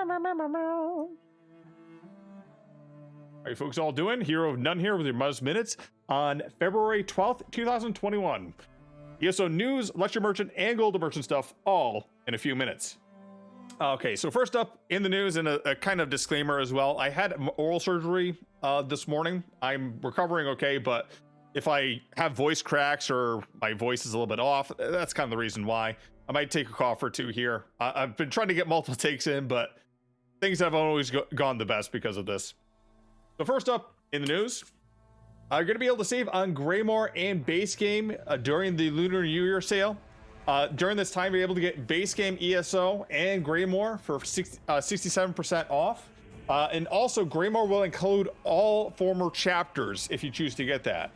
How you folks all doing? Hero of None here with your Mundus Minutes on February 12th, 2021. ESO news, lecture merchant, and golden merchant stuff all in a few minutes. Okay, so first up in the news, and a kind of disclaimer as well, I had oral surgery this morning. I'm recovering okay, but if I have voice cracks or my voice is a little bit off, that's kind of the reason why. I might take a cough or two here. I've been trying to get multiple takes in, but things haven't always gone the best because of this. So first up in the news, you're going to be able to save on Greymoor and base game during the Lunar New Year sale. During this time, you're able to get base game ESO and Greymoor for 67% off. And also, Greymoor will include all former chapters if you choose to get that.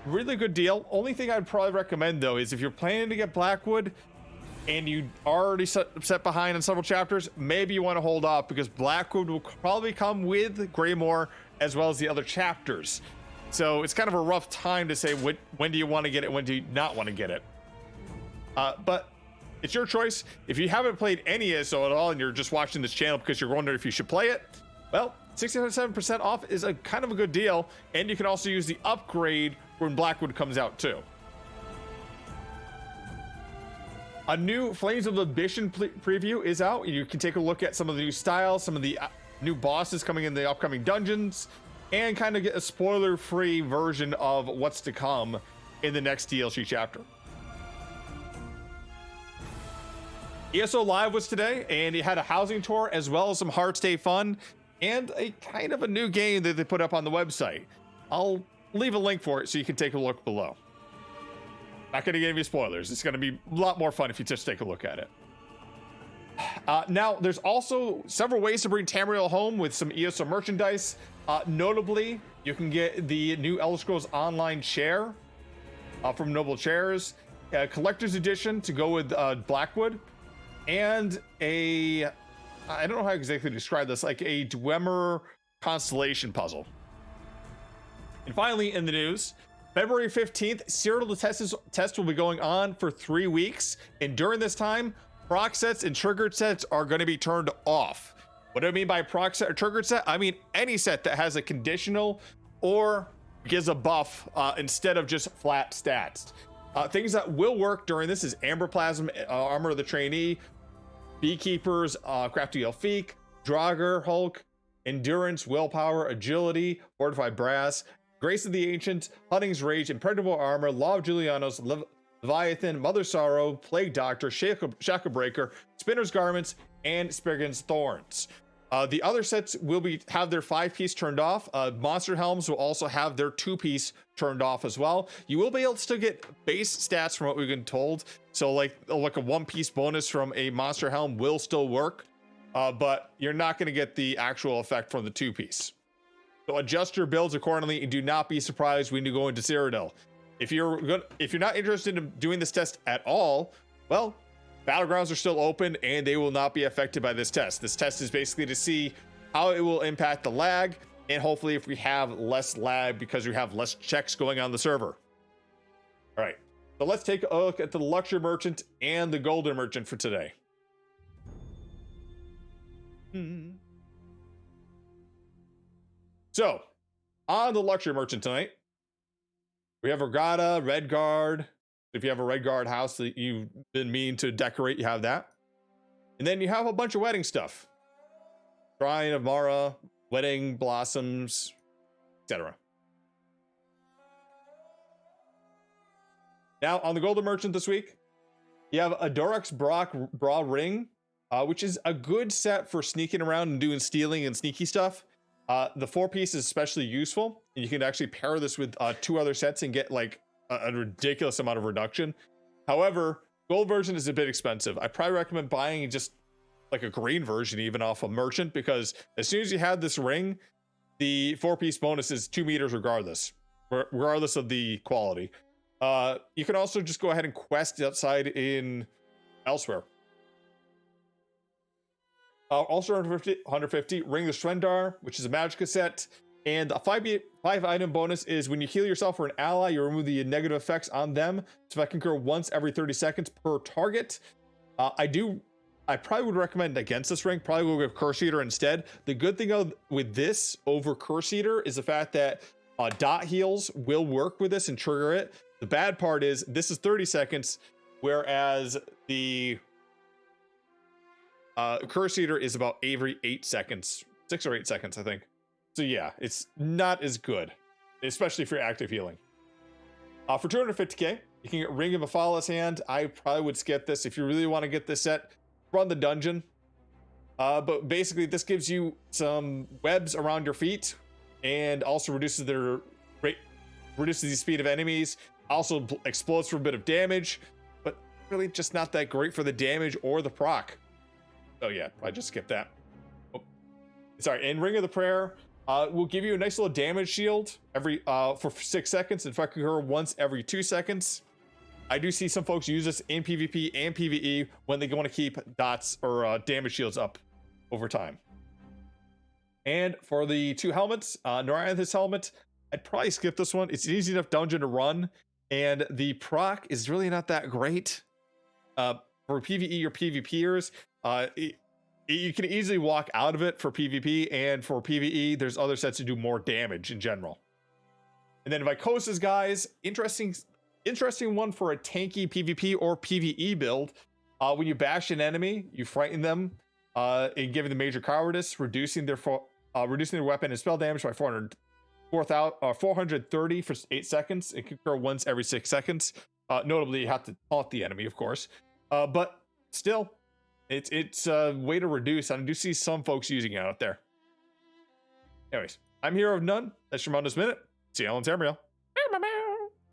Really good deal. Only thing I'd probably recommend, though, is if you're planning to get Blackwood and you already set behind on several chapters, maybe you want to hold off because Blackwood will probably come with Greymoor as well as the other chapters. So it's kind of a rough time to say when do you want to get it, when do you not want to get it. But it's your choice. If you haven't played any ESO at all and you're just watching this channel because you're wondering if you should play it, well, 67% off is a kind of a good deal, and you can also use the upgrade when Blackwood comes out too. A new Flames of Ambition preview is out. You can take a look at some of the new styles, some of the new bosses coming in the upcoming dungeons, and kind of get a spoiler-free version of what's to come in the next DLC chapter. ESO Live was today, and it had a housing tour as well as some hard stay fun and a kind of a new game that they put up on the website. I'll leave a link for it so you can take a look below. Not going to give you spoilers. It's going to be a lot more fun if you just take a look at it. Now, there's also several ways to bring Tamriel home with some ESO merchandise. Notably, you can get the new Elder Scrolls Online chair from Noble Chairs, a collector's edition to go with Blackwood, and I don't know how exactly to describe this, like a Dwemer constellation puzzle. And finally, in the news, February 15th, Cyrodiil test will be going on for 3 weeks. And during this time, proc sets and triggered sets are going to be turned off. What do I mean by proc set or triggered set? I mean any set that has a conditional or gives a buff instead of just flat stats. Things that will work during this is Amber Plasm, Armor of the Trainee, Beekeepers, Crafty Elfique, Draugr Hulk, Endurance, Willpower, Agility, Fortified Brass, Grace of the Ancient, Hunting's Rage, Impregnable Armor, Law of Julianos, Leviathan, Mother Sorrow, Plague Doctor, Shackle Breaker, Spinner's Garments, and Spriggan's Thorns. The other sets will have their 5-piece turned off. Monster Helms will also have their 2-piece turned off as well. You will be able to still get base stats from what we've been told. So like a 1-piece bonus from a Monster Helm will still work, but you're not going to get the actual effect from the 2-piece. So adjust your builds accordingly and do not be surprised when you go into Cyrodiil. If you're not interested in doing this test at all, well, Battlegrounds are still open and they will not be affected by this test. This test is basically to see how it will impact the lag, and hopefully if we have less lag because we have less checks going on the server. All right, so let's take a look at the Luxury Merchant and the Golden Merchant for today. So, on the Luxury Merchant tonight, we have Regatta, Redguard. If you have a Redguard house that you've been meaning to decorate, you have that. And then you have a bunch of wedding stuff. Shrine of Mara, Wedding Blossoms, etc. Now, on the Golden Merchant this week, you have a Dorux Bra Ring, which is a good set for sneaking around and doing stealing and sneaky stuff. The 4-piece is especially useful, and you can actually pair this with 2 other sets and get like a ridiculous amount of reduction. However, gold version is a bit expensive. I probably recommend buying just like a green version even off a merchant, because as soon as you have this ring, the 4-piece bonus is 2 meters regardless of the quality. You can also just go ahead and quest outside in elsewhere. Also 150, Ring the Shrendar, which is a Magicka set. And a 5 item bonus is when you heal yourself or an ally, you remove the negative effects on them. So that can occur once every 30 seconds per target. I do I probably would recommend against this rank, probably go with Curse Eater instead. The good thing with this over Curse Eater is the fact that dot heals will work with this and trigger it. The bad part is this is 30 seconds, whereas the Curse Eater is about every 8 seconds, 6 or 8 seconds, I think. So yeah, it's not as good, especially for active healing. For 250k, you can get Ring of a Flawless Hand. I probably would skip this if you really want to get this set. Run the dungeon. But basically, this gives you some webs around your feet, and also reduces the speed of enemies. Also explodes for a bit of damage, but really just not that great for the damage or the proc. So yeah, I just skip that. Oh, sorry. And Ring of the Prayer will give you a nice little damage shield every for 6 seconds, and fucking her once every 2 seconds. I do see some folks use this in PvP and PvE when they want to keep dots or damage shields up over time. And for the 2 helmets, Narayanth's helmet, I'd probably skip this one. It's an easy enough dungeon to run, and the proc is really not that great. For PvE or PvPers, you can easily walk out of it for PvP, and for PvE, there's other sets that do more damage in general. And then Vycosa's, guys, interesting one for a tanky PvP or PvE build. When you bash an enemy, you frighten them, and giving them major cowardice, reducing their weapon and spell damage by 430 for 8 seconds. It can occur once every 6 seconds. Notably, you have to taunt the enemy, of course. But still, it's a way to reduce. I do see some folks using it out there. Anyways, I'm Hero of None. That's your Mundus Minute. See you all in Tamriel.